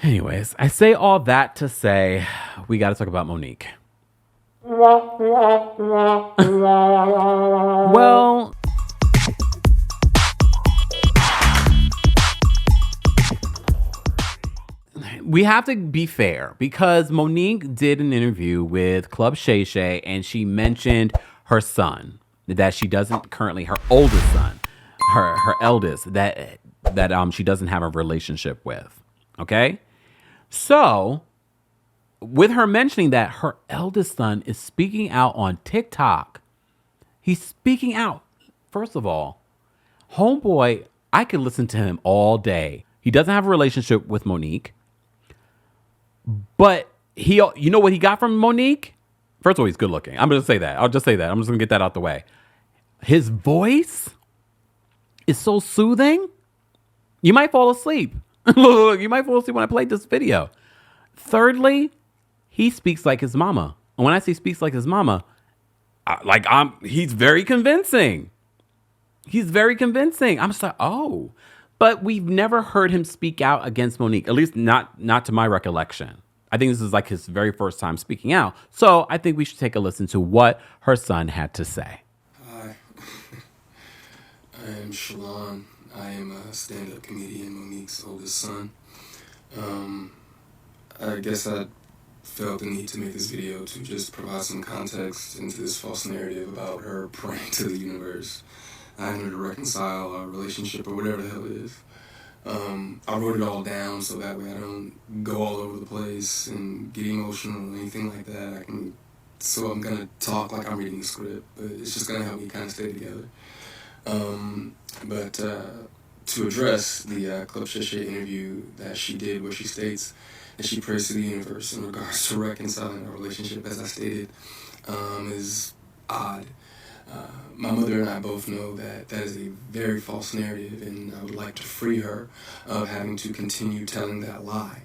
Anyways, I say all that to say we got to talk about Monique. Well, we have to be fair because Monique did an interview with Club Shay Shay and she mentioned her son, that she doesn't currently, her oldest son, her eldest, that she doesn't have a relationship with. Okay? So, with her mentioning that, her eldest son is speaking out on TikTok. He's speaking out. First of all, homeboy, I could listen to him all day. He doesn't have a relationship with Monique. But you know what he got from Monique? First of all, he's good looking. I'm going to say that. I'll just say that. I'm just going to get that out the way. His voice is so soothing. You might fall asleep. Look, you might fall asleep when I played this video. Thirdly, he speaks like his mama. And when I say speaks like his mama, he's very convincing. He's very convincing. I'm just like, oh. But we've never heard him speak out against Monique, at least not to my recollection. I think this is like his very first time speaking out. So I think we should take a listen to what her son had to say. Hi, I am Shalon. I am a stand-up comedian, Monique's oldest son. I guess I felt the need to make this video to just provide some context into this false narrative about her praying to the universe. I need to reconcile our relationship or whatever the hell it is. I wrote it all down so that way I don't go all over the place and get emotional or anything like that. So I'm gonna talk like I'm reading a script, but it's just gonna help me kind of stay together. But to address the Club Shay Shay interview that she did, where she states that she prays to the universe in regards to reconciling our relationship, as I stated, is odd. My mother and I both know that that is a very false narrative, and I would like to free her of having to continue telling that lie.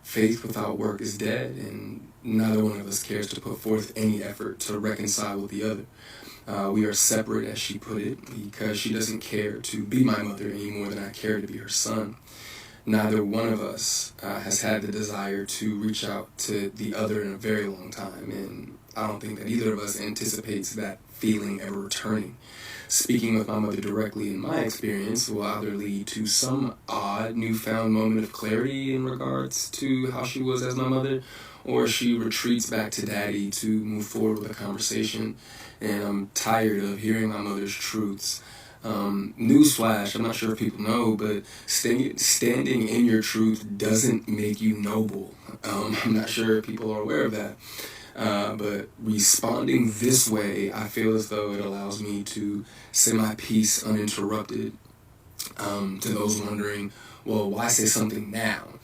Faith without work is dead, and neither one of us cares to put forth any effort to reconcile with the other. We are separate, as she put it, because she doesn't care to be my mother any more than I care to be her son. Neither one of us has had the desire to reach out to the other in a very long time, and I don't think that either of us anticipates that feeling ever returning. Speaking with my mother directly, in my experience, will either lead to some odd newfound moment of clarity in regards to how she was as my mother, or she retreats back to daddy to move forward with a conversation. And I'm tired of hearing my mother's truths. Newsflash, I'm not sure if people know, but standing in your truth doesn't make you noble. I'm not sure if people are aware of that. But responding this way, I feel as though it allows me to say my piece uninterrupted. To those wondering, well, why say something now?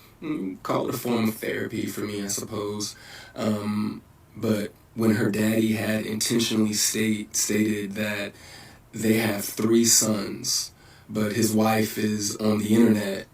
Call it a form of therapy for me, I suppose. But when her daddy had intentionally stated that they have 3 sons, but his wife is on the internet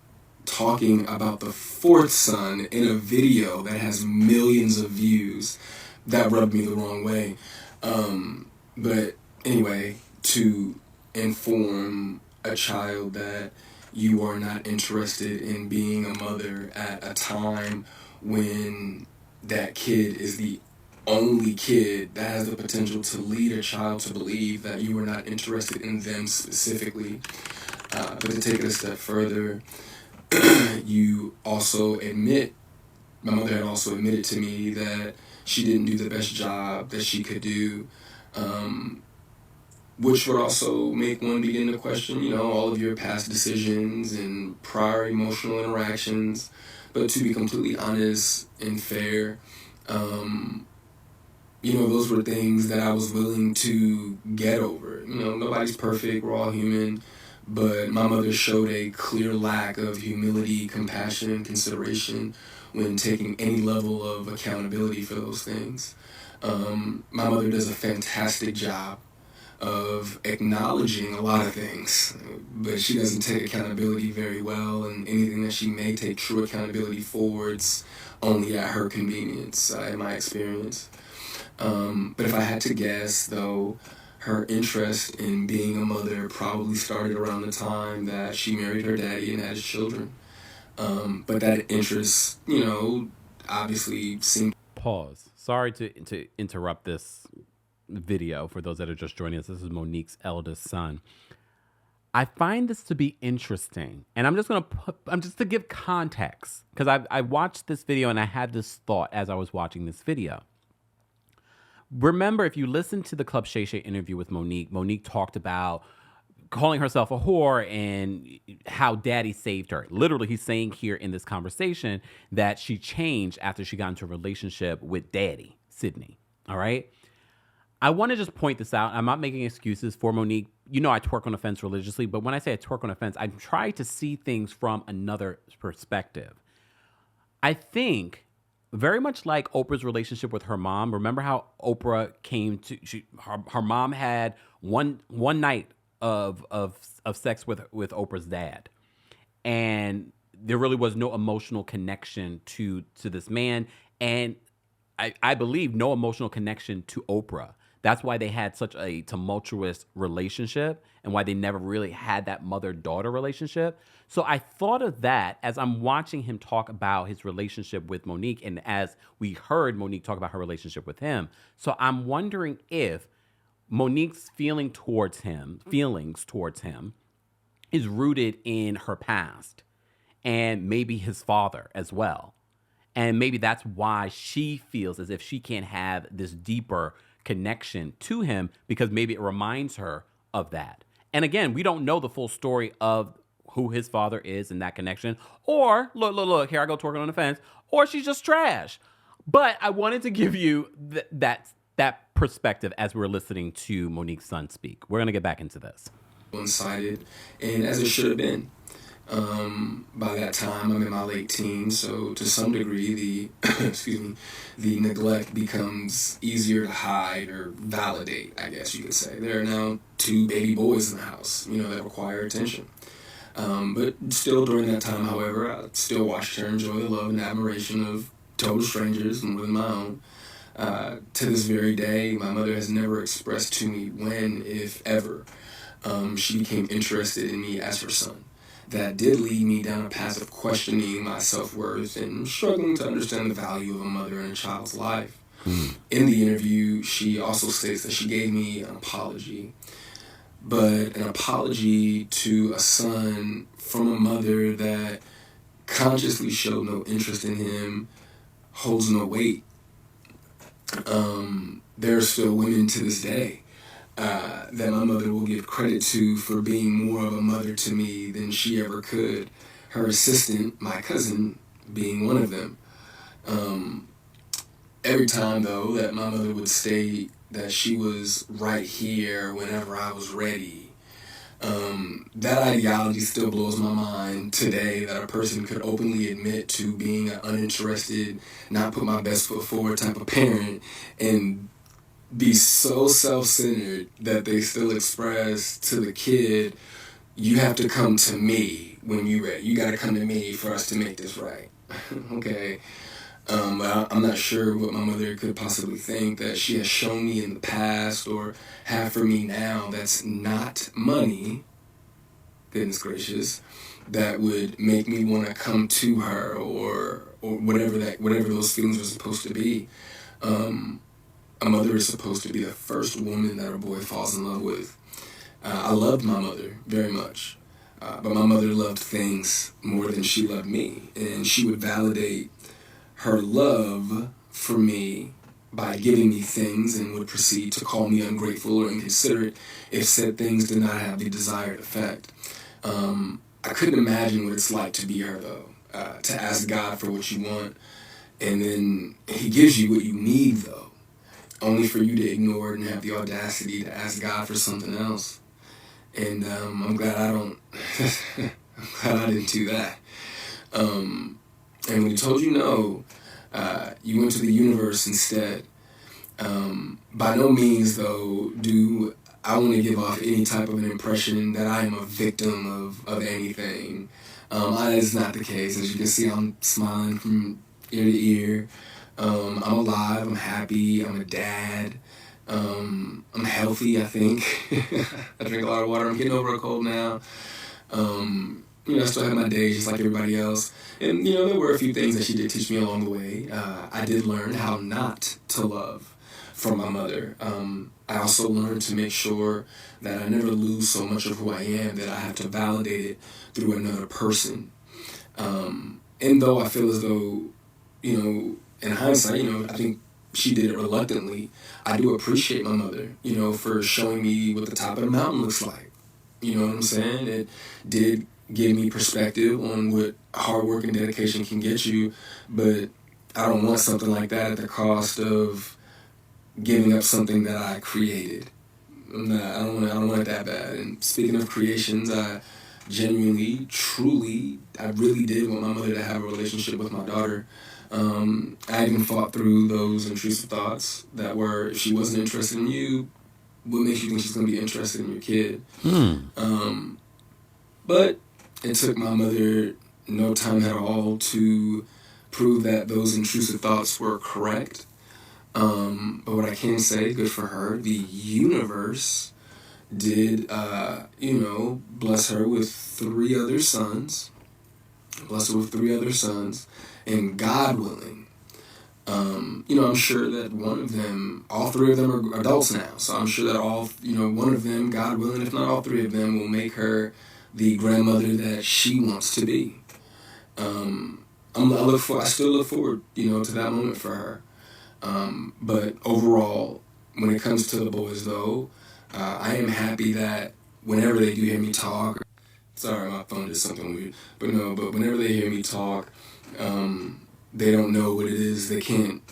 talking about the 4th son in a video that has millions of views, that rubbed me the wrong way. But anyway, to inform a child that you are not interested in being a mother at a time when that kid is the only kid that has the potential to lead a child to believe that you are not interested in them specifically. But to take it a step further, you also admit, my mother had also admitted to me that she didn't do the best job that she could do, which would also make one begin to question, all of your past decisions and prior emotional interactions. But to be completely honest and fair, those were things that I was willing to get over. Nobody's perfect, we're all human, but my mother showed a clear lack of humility, compassion, and consideration when taking any level of accountability for those things. My mother does a fantastic job of acknowledging a lot of things, but she doesn't take accountability very well, and anything that she may take true accountability for, it's only at her convenience, in my experience. But if I had to guess, though, her interest in being a mother probably started around the time that she married her daddy and had his children. But that interest, obviously seemed. Pause. Sorry to interrupt this video for those that are just joining us. This is Monique's eldest son. I find this to be interesting, and I'm just to give context, because I watched this video and I had this thought as I was watching this video. Remember, if you listen to the Club Shay Shay interview with Monique, Monique talked about calling herself a whore and how daddy saved her. Literally, he's saying here in this conversation that she changed after she got into a relationship with daddy, Sidney. All right? I want to just point this out. I'm not making excuses for Monique. I twerk on the fence religiously, but when I say I twerk on the fence, I try to see things from another perspective. I think very much like Oprah's relationship with her mom. Remember how Oprah came to her mom had one night of sex with Oprah's dad, and there really was no emotional connection to this man, and I believe no emotional connection to Oprah. That's why they had such a tumultuous relationship and why they never really had that mother-daughter relationship. So I thought of that as I'm watching him talk about his relationship with Monique, and as we heard Monique talk about her relationship with him. So I'm wondering if Monique's feelings towards him is rooted in her past and maybe his father as well. And maybe that's why she feels as if she can't have this deeper connection to him, because maybe it reminds her of that. And again, we don't know the full story of who his father is in that connection. Or, look, here I go twerking on the fence. Or she's just trash. But I wanted to give you that perspective as we're listening to Monique's son speak. We're going to get back into this. One-sided, and as it should have been. By that time, I'm in my late teens, so to some degree, the neglect becomes easier to hide or validate, I guess you could say. There are now 2 baby boys in the house, that require attention. But still, during that time, however, I still watched her enjoy the love and admiration of total strangers and with my own. To this very day, my mother has never expressed to me when, if ever, she became interested in me as her son. That did lead me down a path of questioning my self-worth and struggling to understand the value of a mother in a child's life. In the interview, she also states that she gave me an apology, but an apology to a son from a mother that consciously showed no interest in him holds no weight. There are still women to this day that my mother will give credit to for being more of a mother to me than she ever could. Her assistant, my cousin, being one of them. Every time, though, that my mother would state that she was right here whenever I was ready, that ideology still blows my mind today, that a person could openly admit to being an uninterested, not put my best foot forward type of parent, and be so self-centered that they still express to the kid, you have to come to me when you're ready. You got to come to me for us to make this right. Okay. But I'm not sure what my mother could possibly think that she has shown me in the past or have for me now that's not money, goodness gracious, that would make me want to come to her or whatever those feelings were supposed to be. A mother is supposed to be the first woman that a boy falls in love with. I loved my mother very much, but my mother loved things more than she loved me, and she would validate her love for me by giving me things and would proceed to call me ungrateful or inconsiderate if said things did not have the desired effect. I couldn't imagine what it's like to be her, though, to ask God for what you want, and then He gives you what you need, though, only for you to ignore it and have the audacity to ask God for something else. And I'm glad I'm glad I didn't do that. And when He told you no, you went to the universe instead. By no means, though, do I want to give off any type of an impression that I am a victim of anything. That is not the case. As you can see, I'm smiling from ear to ear. I'm alive, I'm happy, I'm a dad, I'm healthy, I think. I drink a lot of water, I'm getting over a cold now. I still had my days just like everybody else. And, there were a few things that she did teach me along the way. I did learn how not to love from my mother. I also learned to make sure that I never lose so much of who I am that I have to validate it through another person. And though I feel as though, in hindsight, I think she did it reluctantly, I do appreciate my mother, for showing me what the top of the mountain looks like. You know what I'm saying? It did give me perspective on what hard work and dedication can get you, but I don't want something like that at the cost of giving up something that I created. I don't want it that bad. And speaking of creations, I genuinely, truly, I really did want my mother to have a relationship with my daughter. I even fought through those intrusive thoughts that were, if she wasn't interested in you, what makes you think she's going to be interested in your kid? But it took my mother no time at all to prove that those intrusive thoughts were correct. But what I can say, good for her, the universe did, bless her with 3 other sons. And God willing, I'm sure that all 3 of them are adults now. So I'm sure that one of them, God willing, if not all 3 of them, will make her the grandmother that she wants to be. I still look forward, to that moment for her. But overall, when it comes to the boys, though, I am happy that whenever they do hear me talk, sorry, my phone did something weird, but whenever they hear me talk, they don't know what it is. They can't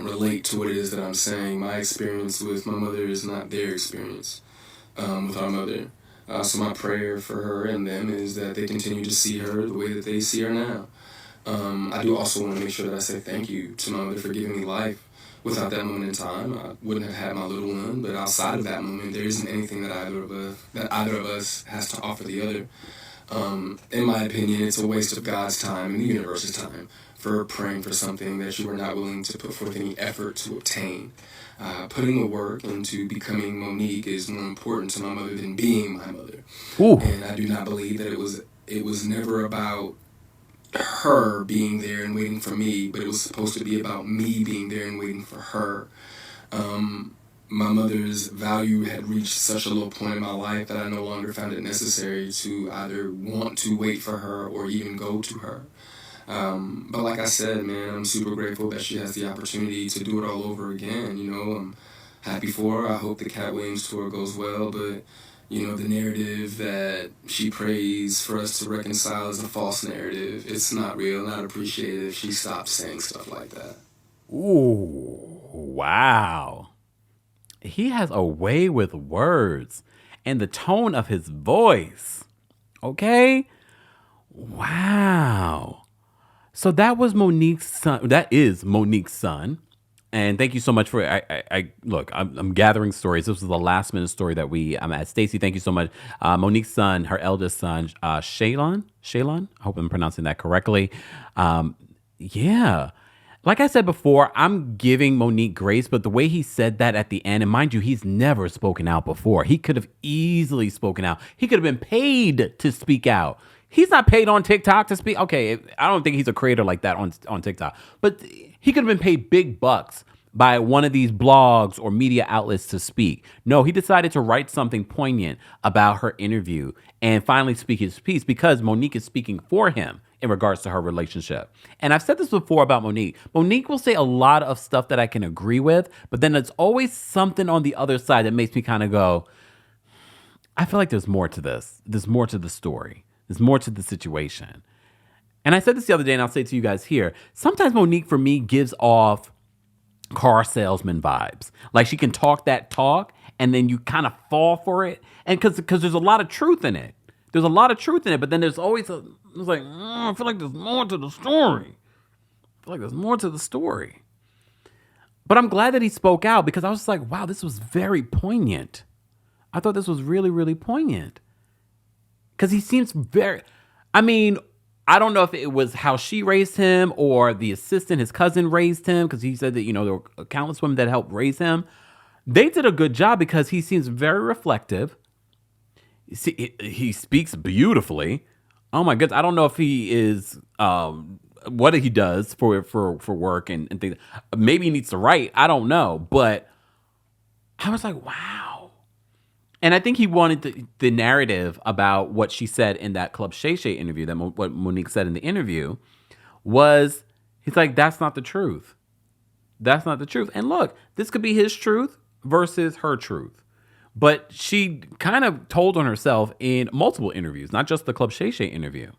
relate to what it is that I'm saying. My experience with my mother is not their experience with our mother. So my prayer for her and them is that they continue to see her the way that they see her now. I do also want to make sure that I say thank you to my mother for giving me life. Without that moment in time, I wouldn't have had my little one. But outside of that moment, there isn't anything that either of us has to offer the other. In my opinion, it's a waste of God's time and the universe's time for praying for something that you are not willing to put forth any effort to obtain. Putting the work into becoming Monique is more important to my mother than being my mother. Ooh. And I do not believe that it was never about her being there and waiting for me, but it was supposed to be about me being there and waiting for her. My mother's value had reached such a low point in my life that I no longer found it necessary to either want to wait for her or even go to her. But like I said, man, I'm super grateful that she has the opportunity to do it all over again. I'm happy for her. I hope the Cat Williams tour goes well, but the narrative that she prays for us to reconcile is a false narrative. It's not real, not appreciated if she stops saying stuff like that. Ooh, wow. He has a way with words and the tone of his voice. Okay? Wow. So that was Monique's son. That is Monique's son. And thank you so much for look, I'm gathering stories. This was the last minute story that I'm at. Stacey, thank you so much. Monique's son, her eldest son, Shaylon. I hope I'm pronouncing that correctly. Yeah. Like I said before, I'm giving Monique grace, but the way he said that at the end, and mind you, he's never spoken out before. He could have easily spoken out. He could have been paid to speak out. He's not paid on TikTok to speak. Okay, I don't think he's a creator like that on TikTok, but he could have been paid big bucks by one of these blogs or media outlets to speak. No, he decided to write something poignant about her interview and finally speak his piece because Monique is speaking for him in regards to her relationship. And I've said this before about Monique. Monique will say a lot of stuff that I can agree with, but then there's always something on the other side that makes me kind of go, I feel like there's more to this. There's more to the story. There's more to the situation. And I said this the other day, and I'll say it to you guys here. Sometimes Monique, for me, gives off car salesman vibes. Like she can talk that talk, and then you kind of fall for it. And because there's a lot of truth in it. There's a lot of truth in it, but then there's always I feel like there's more to the story. But I'm glad that he spoke out because I was just like, wow, this was very poignant. I thought this was really, really poignant. Because he seems I don't know if it was how she raised him or the assistant, his cousin, raised him, because he said that, there were countless women that helped raise him. They did a good job because he seems very reflective. He speaks beautifully. Oh my goodness. I don't know if he is what he does for work and things. Maybe he needs to write. I don't know. But I was like, wow. And I think he wanted the narrative about what she said in that Club Shay Shay interview, that what Monique said in the interview, was he's like, that's not the truth. That's not the truth. And look, this could be his truth versus her truth. But she kind of told on herself in multiple interviews, not just the Club Shay Shay interview.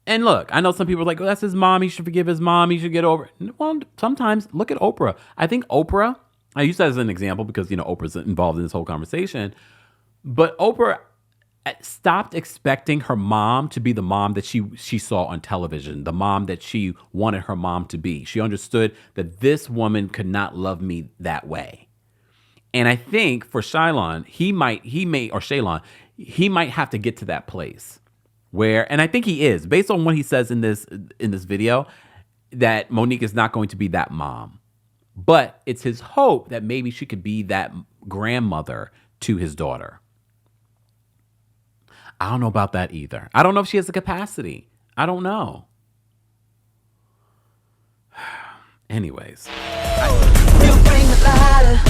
And look, I know some people are like, oh, that's his mom. He should forgive his mom. He should get over it. Well, sometimes look at Oprah. I think Oprah, I use that as an example because, Oprah's involved in this whole conversation. But Oprah stopped expecting her mom to be the mom that she saw on television, the mom that she wanted her mom to be. She understood that this woman could not love me that way. And I think for Shaylon, he might have to get to that place where, and I think he is, based on what he says in this video, that Monique is not going to be that mom. But it's his hope that maybe she could be that grandmother to his daughter. I don't know about that either. I don't know if she has the capacity. I don't know. Anyways. You bring the lighter.